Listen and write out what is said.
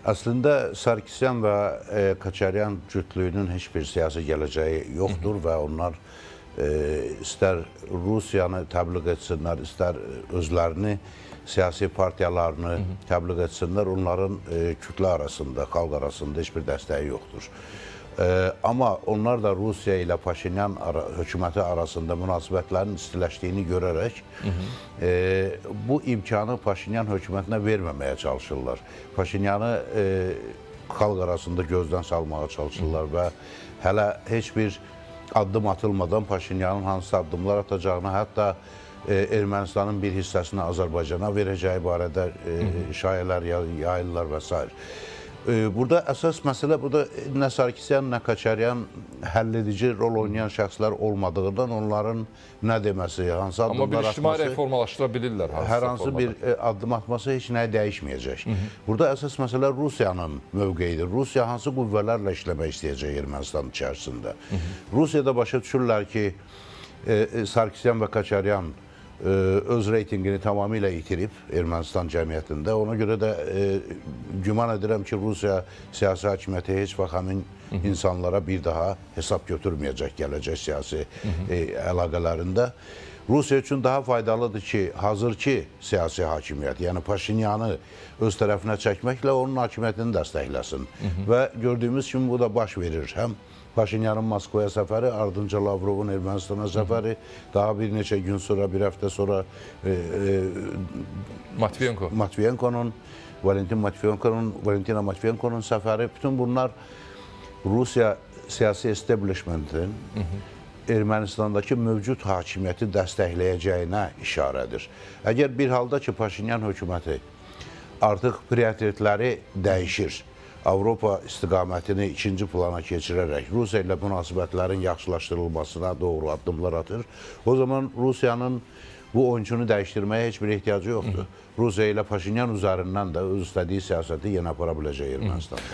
Əslində Sarkisyan və Koçaryan cütlüyünün heç bir siyasi gələcəyi yoxdur və onlar istər Rusiyanı təbliğ etsinlər, istər özlərini, siyasi partiyalarını təbliğ etsinlər, onların kütlə arasında, xalq arasında heç bir dəstəyi yoxdur. Amma onlar da Rusiya ilə Paşinyan hökuməti arasında münasibətlərin istiləşdiyini görərək bu imkanı Paşinyan hökumətinə verməməyə çalışırlar. Paşinyanı xalq arasında gözdən salmağa çalışırlar və hələ heç bir addım atılmadan Paşinyanın hansı addımlar atacağını, hətta Ermənistanın bir hissəsini Azərbaycana verəcəyi barədə şayələr yayırlar və s. Burada əsas məsələ, burada nə Sarkisyan, nə Koçaryan həlledici rol oynayan şəxslər olmadığından onların nə deməsi, hansı addımlar atması... Amma bir ictimai reformalaşdıra bilirlər. Hər hansı bir addım atması heç nəyə dəyişməyəcək. Burada əsas məsələ Rusiyanın mövqeyidir. Rusiya hansı qüvvələrlə işləmək istəyəcək Ermənistan içərisində. Rusiyada başa düşürlər ki, Sarkisyan və Koçaryan öz reytingini tamamilə itirib Ermənistan cəmiyyətində. Ona görə də güman edirəm ki, Rusiya siyasi hakimiyyəti heç vaxt həmin insanlara bir daha hesab götürməyəcək gələcək siyasi əlaqələrində. Rusiya üçün daha faydalıdır ki, hazırki siyasi hakimiyyət, yəni Paşinyanı öz tərəfinə çəkməklə onun hakimiyyətini dəstəkləsin. Və gördüyümüz kimi bu da baş verir. Həm Paşinyanın Moskvaya səfəri, ardınca Lavrovun Ermənistana səfəri, daha bir neçə gün sonra, bir həftə sonra Valentina Matviyenkonun səfəri, bütün bunlar Rusiya siyasi establishmentin Ermənistandakı mövcud hakimiyyəti dəstəkləyəcəyinə işarədir. Əgər bir halda ki, Paşinyan hökuməti artıq prioritetləri dəyişir, Avropa istiqamətini ikinci plana keçirərək Rusiya ilə münasibətlərin yaxşılaşdırılmasına doğru addımlar atır, o zaman Rusiyanın bu oyuncunu dəyişdirməyə heç bir ehtiyacı yoxdur. Rusiya ilə Paşinyan üzərindən də öz istədiyi siyasəti yenə apara biləcək Ermənistan.